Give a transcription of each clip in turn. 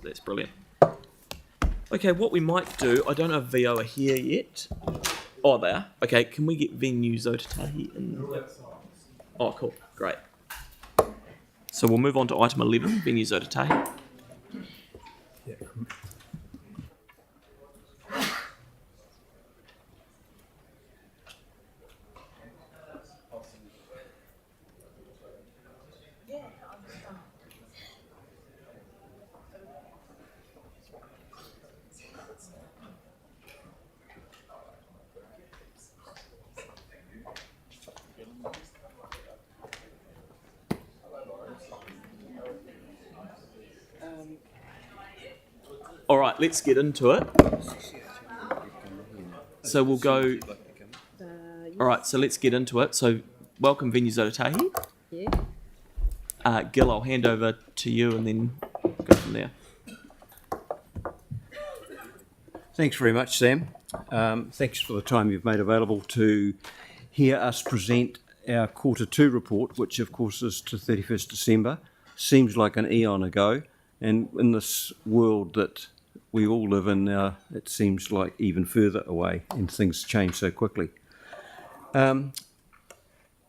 That's brilliant. Okay, what we might do, I don't know if VO are here yet. Oh, they are. Okay, can we get venues Ōtautahi in? Oh, cool. Great. So we'll move on to item 11, venues Ōtautahi. All right, let's get into it. So we'll go. All right, so let's get into it. So welcome, venues Ōtautahi. Yeah. Gil, I'll hand over to you and then go from there. Thanks very much, Sam. Thanks for the time you've made available to hear us present our Quarter 2 report, which of course is to 31st December. Seems like an eon ago, and in this world that we all live in now, it seems like even further away, and things change so quickly. I'm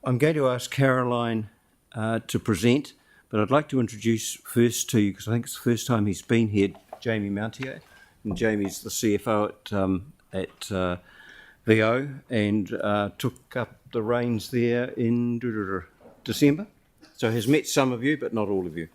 going to ask Caroline to present, but I'd like to introduce first to you, because I think it's the first time he's been here, Jamie Mountier. And Jamie's the CFO at VO and took up the reins there in December. So has met some of you, but not all of you.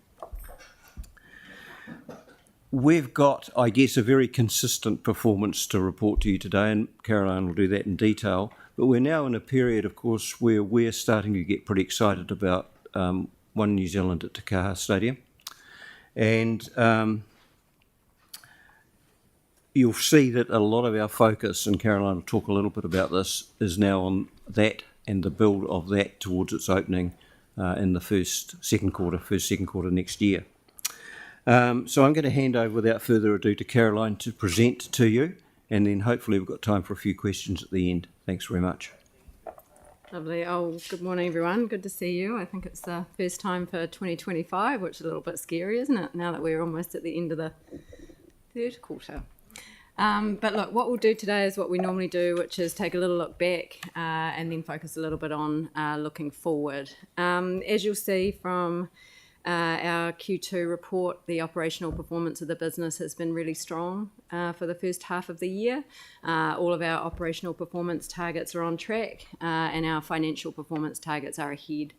We've got, I guess, a very consistent performance to report to you today, and Caroline will do that in detail. But we're now in a period, of course, where we're starting to get pretty excited about One New Zealand at Te Kaha Stadium. And you'll see that a lot of our focus, and Caroline will talk a little bit about this, is now on that and the build of that towards its opening in the second quarter next year. So I'm going to hand over without further ado to Caroline to present to you, and then hopefully we've got time for a few questions at the end. Thanks very much. Lovely. Oh, good morning, everyone. Good to see you. I think it's the first time for 2025, which is a little bit scary, isn't it, now that we're almost at the end of the third quarter. But look, what we'll do today is what we normally do, which is take a little look back and then focus a little bit on looking forward. As you'll see from our Q2 report, the operational performance of the business has been really strong for the first half of the year. All of our operational performance targets are on track and our financial performance targets are ahead.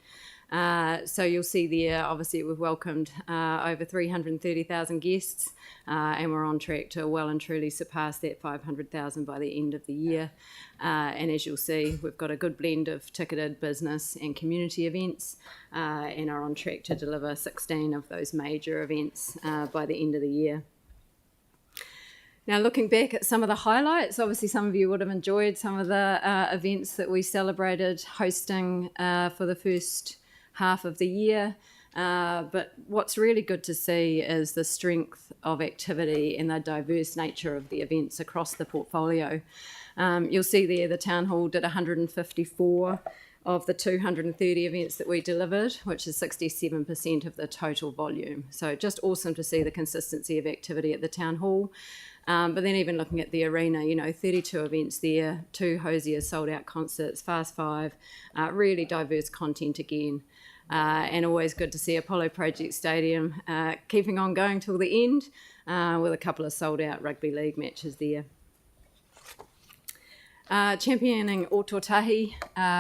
So you'll see there, obviously, we've welcomed over 330,000 guests and we're on track to well and truly surpass that 500,000 by the end of the year. And as you'll see, we've got a good blend of ticketed business and community events and are on track to deliver 16 of those major events by the end of the year. Now, looking back at some of the highlights, obviously some of you would have enjoyed some of the events that we celebrated hosting for the first half of the year. But what's really good to see is the strength of activity and the diverse nature of the events across the portfolio. You'll see there the Town Hall did 154 of the 230 events that we delivered, which is 67% of the total volume. So just awesome to see the consistency of activity at the Town Hall. But then even looking at the arena, 32 events there, 2 Hosier sold out concerts, Fast Five, really diverse content again. And always good to see Apollo Project Stadium keeping on going till the end with a couple of sold out rugby league matches there. Championing Ōtautahi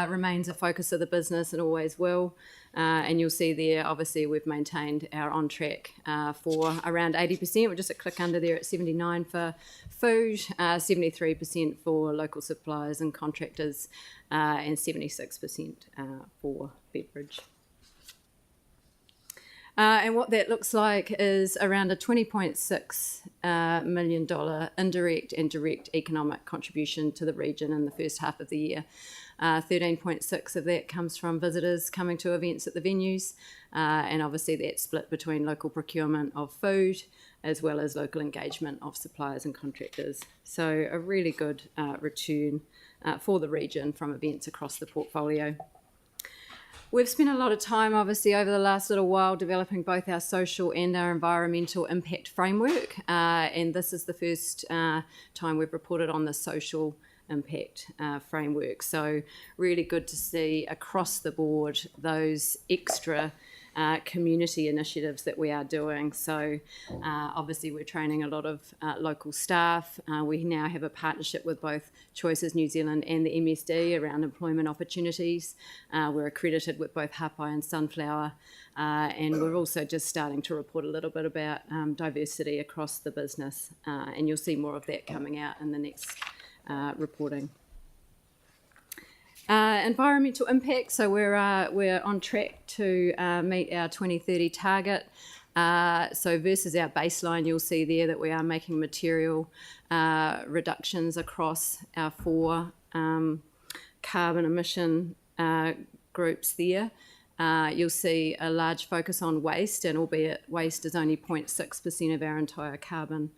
remains a focus of the business and always will. And you'll see there, obviously, we've maintained our on track for around 80%. We're just a click under there at 79 for food, 73% for local suppliers and contractors, and 76% for beverage. And what that looks like is around a $20.6 million indirect and direct economic contribution to the region in the first half of the year. 13.6 of that comes from visitors coming to events at the venues, and obviously that's split between local procurement of food as well as local engagement of suppliers and contractors. So a really good return for the region from events across the portfolio. We've spent a lot of time, obviously, over the last little while developing both our social and our environmental impact framework, and this is the first time we've reported on the social impact framework. So really good to see across the board those extra community initiatives that we are doing. So obviously we're training a lot of local staff. We now have a partnership with both Choices New Zealand and the MSD around employment opportunities. We're accredited with both Hapai and Sunflower, and we're also just starting to report a little bit about diversity across the business, and you'll see more of that coming out in the next reporting. Environmental impact, so we're on track to meet our 2030 target. So versus our baseline, you'll see there that we are making material reductions across our 4 carbon emission groups there. You'll see a large focus on waste, and albeit waste is only 0.6% of our entire carbon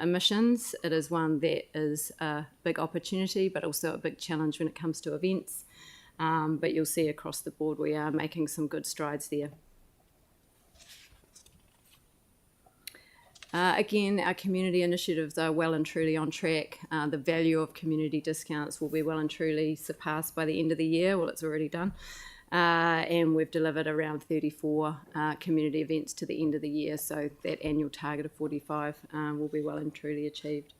emissions, it is one that is a big opportunity but also a big challenge when it comes to events. But you'll see across the board we are making some good strides there. Again, our community initiatives are well and truly on track. The value of community discounts will be well and truly surpassed by the end of the year. Well, it's already done. And we've delivered around 34 community events to the end of the year, so that annual target of 45 will be well and truly achieved.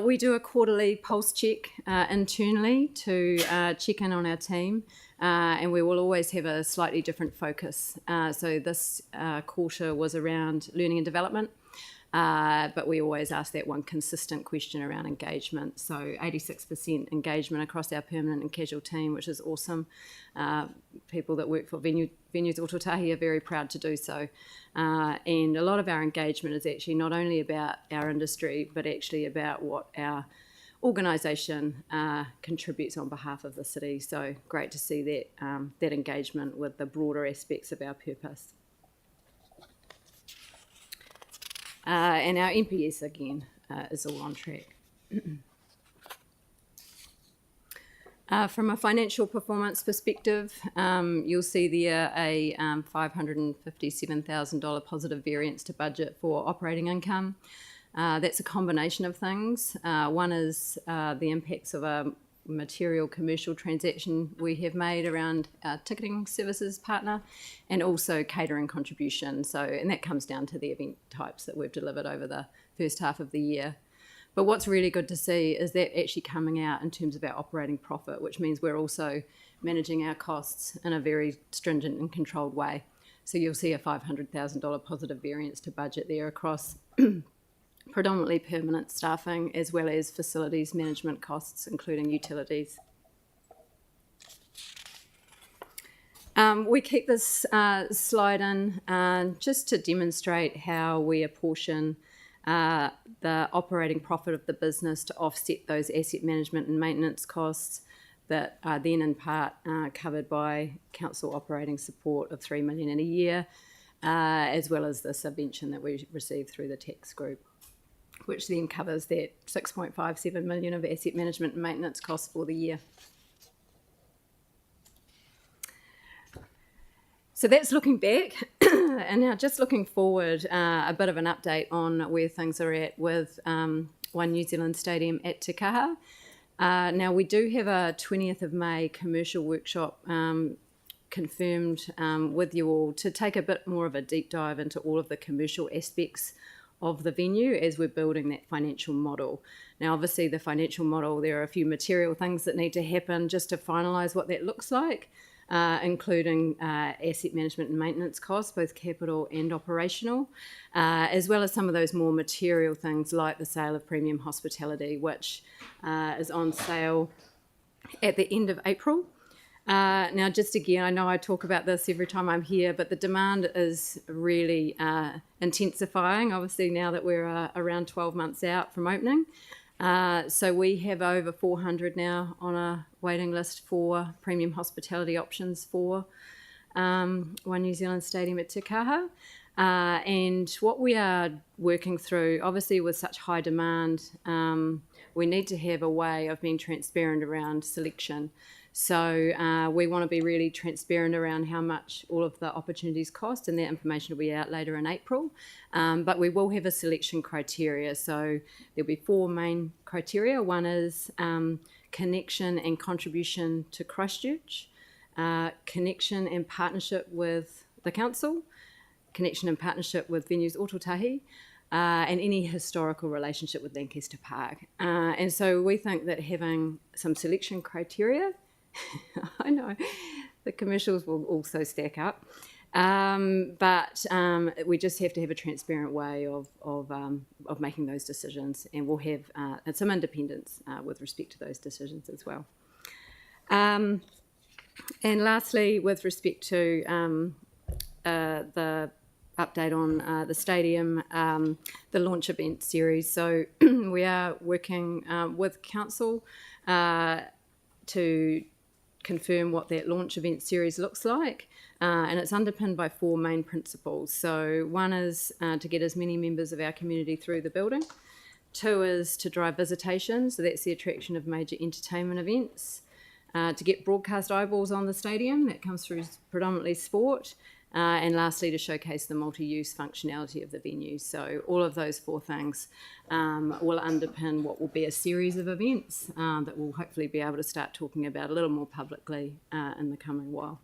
We do a quarterly pulse check internally to check in on our team, and we will always have a slightly different focus. So this quarter was around learning and development. But we always ask that one consistent question around engagement. So 86% engagement across our permanent and casual team, which is awesome. People that work for Venues Ōtautahi are very proud to do so. And a lot of our engagement is actually not only about our industry, but actually about what our organisation contributes on behalf of the city. So great to see that, that engagement with the broader aspects of our purpose. And our NPS, again, is all on track. From a financial performance perspective, you'll see there a $557,000 positive variance to budget for operating income. That's a combination of things. One is the impacts of a material commercial transaction we have made around our ticketing services partner, and also catering contribution. So, and that comes down to the event types that we've delivered over the first half of the year. But what's really good to see is that actually coming out in terms of our operating profit, which means we're also managing our costs in a very stringent and controlled way. So you'll see a $500,000 positive variance to budget there across predominantly permanent staffing, as well as facilities management costs, including utilities. We keep this slide in just to demonstrate how we apportion the operating profit of the business to offset those asset management and maintenance costs that are then in part covered by council operating support of $3 million in a year, as well as the subvention that we receive through the tax group, which then covers that $6.57 million of asset management and maintenance costs for the year. So that's looking back, and now just looking forward, a bit of an update on where things are at with One New Zealand Stadium at Te Kaha. Now we do have a 20th of May commercial workshop confirmed with you all to take a bit more of a deep dive into all of the commercial aspects of the venue as we're building that financial model. Now obviously the financial model, there are a few material things that need to happen just to finalise what that looks like, including asset management and maintenance costs, both capital and operational, as well as some of those more material things like the sale of premium hospitality, which is on sale at the end of April. Now, just again, I know I talk about this every time I'm here, but the demand is really intensifying, obviously, now that we're around 12 months out from opening. So we have over 400 now on a waiting list for premium hospitality options for One New Zealand Stadium at Te Kaha. And what we are working through, obviously with such high demand, we need to have a way of being transparent around selection. So we want to be really transparent around how much all of the opportunities cost, and that information will be out later in April. But we will have a selection criteria. So there'll be 4 main criteria. One is connection and contribution to Christchurch, connection and partnership with the council, connection and partnership with venues Ōtautahi, and any historical relationship with Lancaster Park. And so we think that having some selection criteria, I know the commercials will also stack up, but we just have to have a transparent way of making those decisions, and we'll have some independence with respect to those decisions as well. And lastly, with respect to the update on the stadium, the launch event series. So we are working with council to confirm what that launch event series looks like, and it's underpinned by 4 main principles. So one is to get as many members of our community through the building. 2 is to drive visitation, so that's the attraction of major entertainment events. To get broadcast eyeballs on the stadium, that comes through predominantly sport. And lastly, to showcase the multi-use functionality of the venue. So all of those 4 things will underpin what will be a series of events that we'll hopefully be able to start talking about a little more publicly in the coming while.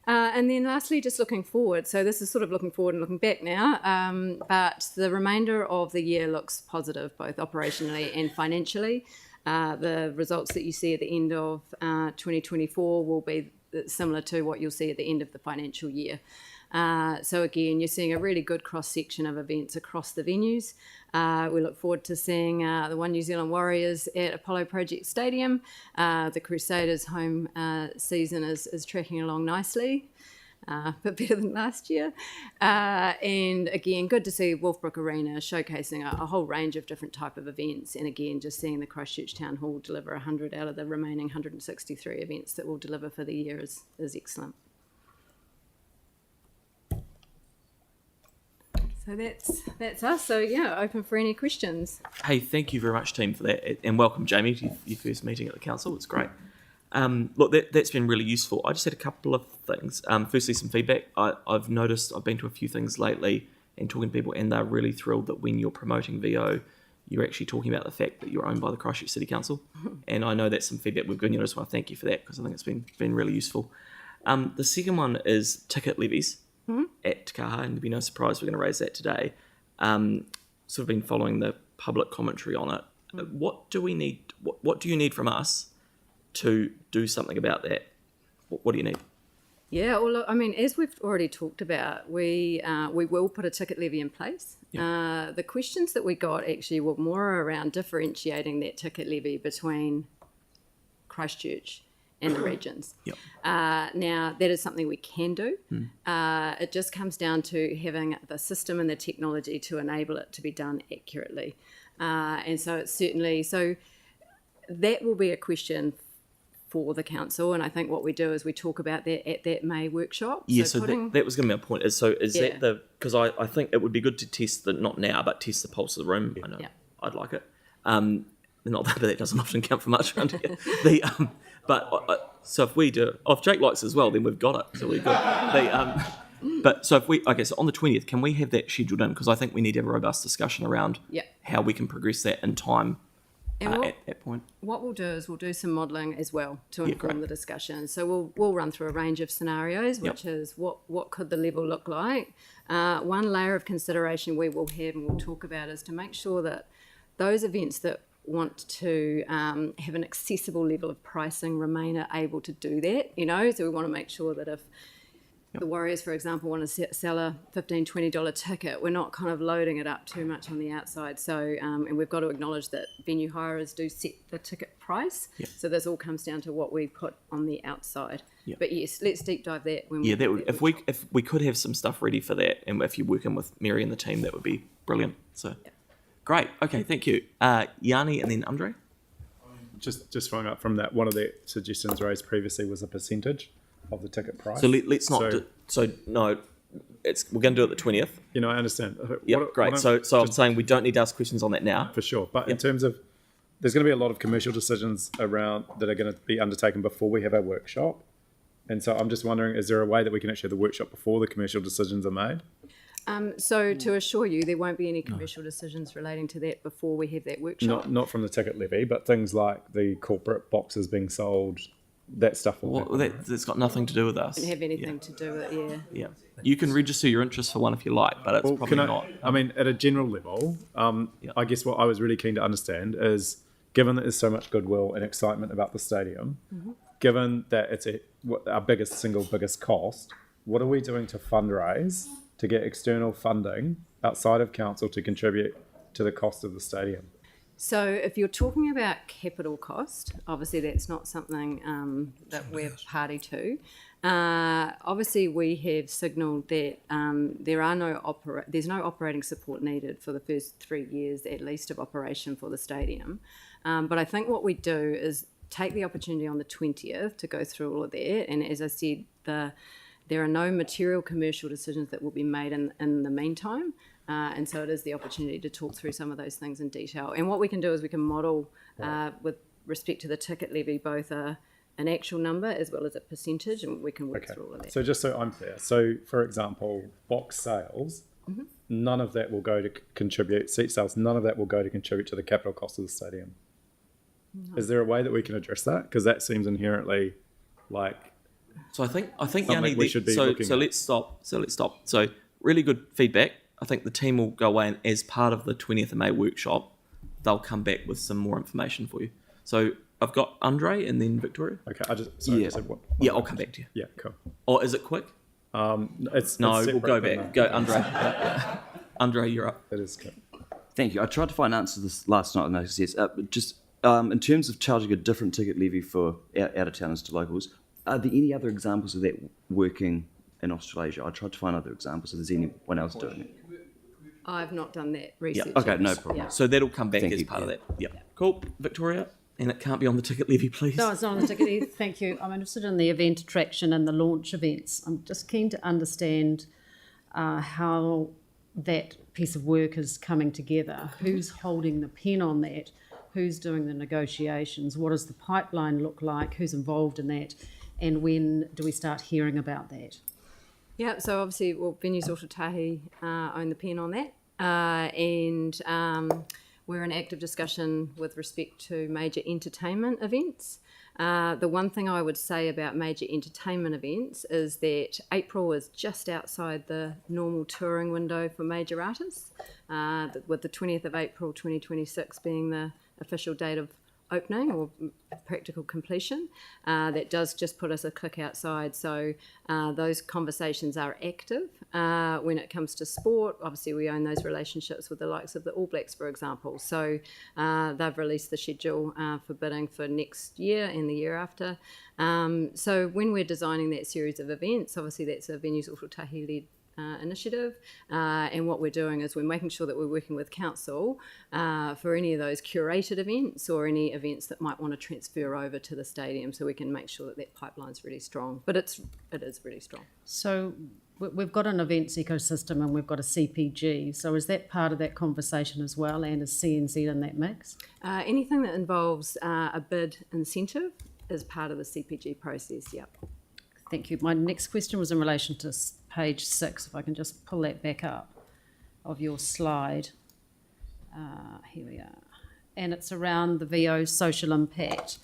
And then lastly, just looking forward. So this is sort of looking forward and looking back now, but the remainder of the year looks positive, both operationally and financially. The results that you see at the end of 2024 will be similar to what you'll see at the end of the financial year. So again, you're seeing a really good cross-section of events across the venues. We look forward to seeing the One New Zealand Warriors at Apollo Project Stadium. The Crusaders' home season is tracking along nicely. But better than last year. And again, good to see Wolfbrook Arena showcasing a whole range of different type of events. And again, just seeing the Christchurch Town Hall deliver 100 out of the remaining 163 events that we'll deliver for the year is excellent. So that's us. So yeah, open for any questions. Hey, thank you very much, team, for that, and welcome, Jamie, to your first meeting at the council. It's great. Look, that's been really useful. I just had a couple of things. Firstly, some feedback. I've noticed, I've been to a few things lately and talking to people, and they're really thrilled that when you're promoting VO, you're actually talking about the fact that you're owned by the Christchurch City Council. And I know that's some feedback we've given you. I just want to thank you for that, because I think it's been really useful. The second one is ticket levies at Te Kaha, and there'll be no surprise we're going to raise that today. Sort of been following the public commentary on it. What do we need? What do you need from us to do something about that? What do you need? Yeah, well, look, I mean, as we've already talked about, we will put a ticket levy in place. Yep. The questions that we got actually were more around differentiating that ticket levy between Christchurch and the regions. Yep. Now, that is something we can do. It just comes down to having the system and the technology to enable it to be done accurately. And so it's certainly, so that will be a question for the council, and I think what we do is we talk about that at that May workshop. Yeah, so that was going to be my point. Is that the, because I think it would be good to test the, not now, but test the pulse of the room. I know I'd like it. Not that doesn't often count for much around here. So if we do, if Jake likes it as well, then we've got it. So we're good. But so if we, okay, so on the 20th, can we have that scheduled in? Because I think we need to have a robust discussion around how we can progress that in time. At that point, what we'll do is we'll do some modelling as well to inform the discussion. So we'll run through a range of scenarios, which is what could the level look like. One layer of consideration we will have and we'll talk about is to make sure that those events that want to have an accessible level of pricing remain able to do that. So we want to make sure that if the Warriors, for example, want to sell a $15, $20 ticket, we're not kind of loading it up too much on the outside. So, and we've got to acknowledge that venue hirers do set the ticket price. Yep. So this all comes down to what we put on the outside. Yep. But yes, let's deep dive that. If we could have some stuff ready for that, and if you're working with Mary and the team, that would be brilliant. So, great. Okay, thank you, Yanni, and then Andre. Just following up from that, one of the suggestions raised previously was a percentage of the ticket price. So let's not. No, we're going to do it the 20th. I understand. Yeah, great. So I'm saying we don't need to ask questions on that now. For sure. But in terms of there's going to be a lot of commercial decisions around that are going to be undertaken before we have our workshop. And so I'm just wondering, is there a way that we can actually have the workshop before the commercial decisions are made? So to assure you, there won't be any commercial decisions relating to that before we have that workshop. Not from the ticket levy, but things like the corporate boxes being sold, that stuff will happen. That's got nothing to do with us. Doesn't have anything to do with it, yeah. Yeah. You can register your interest for one if you like, but it's probably not. I mean, at a general level, I guess what I was really keen to understand is, given that there's so much goodwill and excitement about the stadium, given that it's our biggest cost, what are we doing to fundraise to get external funding outside of council to contribute to the cost of the stadium? So if you're talking about capital cost, obviously that's not something that we're party to. Obviously we have signalled that there's no operating support needed for the first 3 years at least of operation for the stadium. But I think what we do is take the opportunity on the 20th to go through all of that. And as I said, there are no material commercial decisions that will be made in the meantime. And so it is the opportunity to talk through some of those things in detail. And what we can do is we can model, with respect to the ticket levy, both an actual number as well as a percentage, and we can work through all of that. So just so I'm clear, so for example, box sales, none of that will go to contribute, seat sales, none of that will go to contribute to the capital cost of the stadium. No. Is there a way that we can address that? Because that seems inherently like... So I think something we should be looking at. let's stop. So really good feedback. I think the team will go away and as part of the 20th of May workshop, they'll come back with some more information for you. So I've got Andre and then Victoria. Okay, I'll come back to you. Yeah, cool. Or is it quick? We'll go back. Go, Andre. Andre, you're up. That is good. Thank you. I tried to find answers this last night and no success. In terms of charging a different ticket levy for out-of-towners to locals, are there any other examples of that working in Australasia? I tried to find other examples if there's anyone else doing it. I've not done that research. Yeah. Okay, no problem. Yeah. So that'll come back Thank as you. part of that. Yeah. Cool. Victoria? And it can't be on the ticket levy, please. No, it's not on the ticket levy. Thank you. I'm interested in the event attraction and the launch events. I'm just keen to understand how that piece of work is coming together. Who's holding the pen on that? Who's doing the negotiations? What does the pipeline look like? Who's involved in that? And when do we start hearing about that? Yeah, so obviously, Venues Ōtautahi own the pen on that. And we're in active discussion with respect to major entertainment events. The one thing I would say about major entertainment events is that April is just outside the normal touring window for major artists, with the 20th of April 2026 being the official date of opening or practical completion. That does just put us a click outside. So those conversations are active. When it comes to sport, obviously we own those relationships with the likes of the All Blacks, for example. So they've released the schedule for bidding for next year and the year after. So when we're designing that series of events, obviously that's a Venues Ōtautahi led initiative, and what we're doing is we're making sure that we're working with council for any of those curated events or any events that might want to transfer over to the stadium, so we can make sure that pipeline's really strong. But it is really strong. So we've got an events ecosystem and we've got a CPG. So is that part of that conversation as well, and is CNZ in that mix? Anything that involves a bid incentive is part of the CPG process, yep. Thank you. My next question was in relation to page 6, if I can just pull that back up, of your slide. Here we are. And it's around the VO social impact.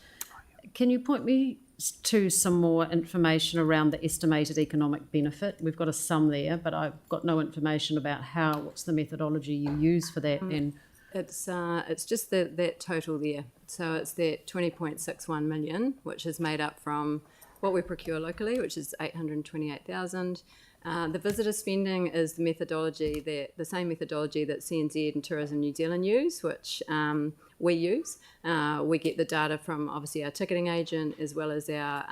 Can you point me to some more information around the estimated economic benefit? We've got a sum there, but I've got no information about what's the methodology you use for that. And it's just that total there. So it's that 20.61 million, which is made up from what we procure locally, which is 828,000. The visitor spending is the same methodology that CNZ and Tourism New Zealand use, which we use. We get the data from obviously our ticketing agent as well as our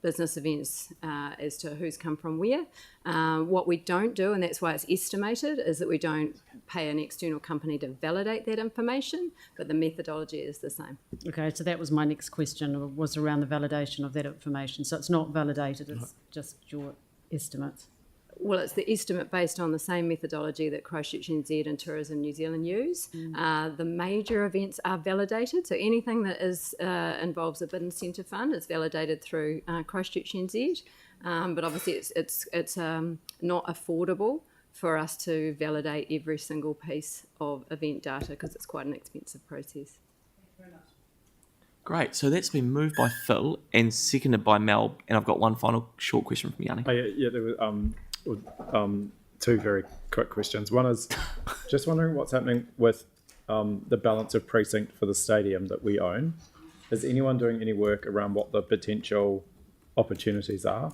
business events as to who's come from where. What we don't do, and that's why it's estimated, is that we don't pay an external company to validate that information, but the methodology is the same. okay, so that was my next question, was around the validation of that information. So it's not validated, it's just your estimates. Well, it's the estimate based on the same methodology that Christchurch NZ and Tourism New Zealand use. The major events are validated, so anything that is involves a bid incentive fund is validated through Christchurch NZ. But obviously, it's not affordable for us to validate every single piece of event data because it's quite an expensive process. Great. So that's been moved by Phil and seconded by Mel. And I've got one final short question from Yanni. Oh, yeah, there were two very quick questions. One is just wondering what's happening with the balance of precinct for the stadium that we own. Is anyone doing any work around what the potential opportunities are?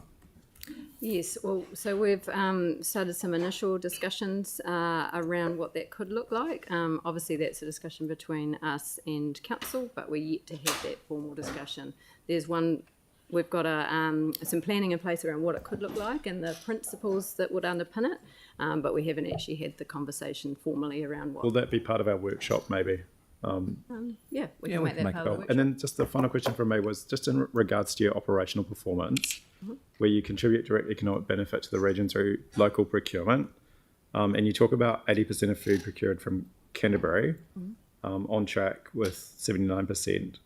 Yes, well, so we've started some initial discussions around what that could look like. Obviously, that's a discussion between us and council, but we're yet to have that formal discussion. We've got some planning in place around what it could look like and the principles that would underpin it, but we haven't actually had the conversation formally around what. Will that be part of our workshop, maybe? Yeah, we can make that part of the workshop. And then just the final question from me was just in regards to your operational performance, where you contribute direct economic benefit to the region through local procurement, and you talk about 80% of food procured from Canterbury, on track with 79%.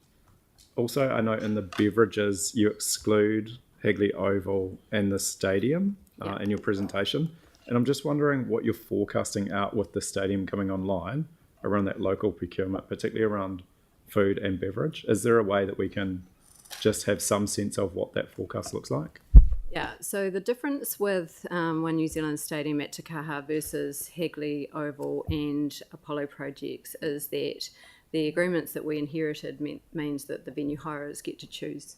Also, I know in the beverages you exclude Hagley Oval and the stadium in your presentation, and I'm just wondering what you're forecasting out with the stadium coming online around that local procurement, particularly around food and beverage. Is there a way that we can just have some sense of what that forecast looks like? Yeah, so the difference with One New Zealand Stadium at Te Kaha versus Hagley Oval and Apollo projects is that the agreements that we inherited means that the venue hirers get to choose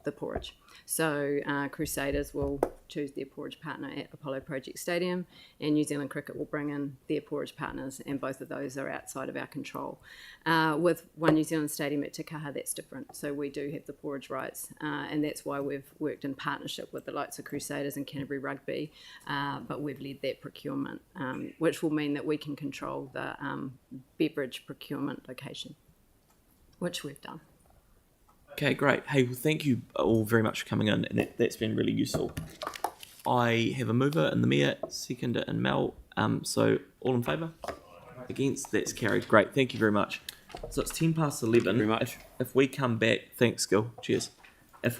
the porridge. So Crusaders will choose their porridge partner at Apollo Project Stadium, and New Zealand Cricket will bring in their porridge partners, and both of those are outside of our control. With One New Zealand Stadium at Te Kaha, that's different. So we do have the porridge rights, and that's why we've worked in partnership with the likes of Crusaders and Canterbury Rugby, but we've led that procurement, which will mean that we can control the beverage procurement location, which we've done. Okay, great. Hey, well, thank you all very much for coming in, and that's been really useful. I have a mover in the mayor, seconder in Mel. So all in favour? Against? That's carried. Great. Thank you very much. So it's 11:10. Very much. If we come back, thanks, Gil. Cheers. If we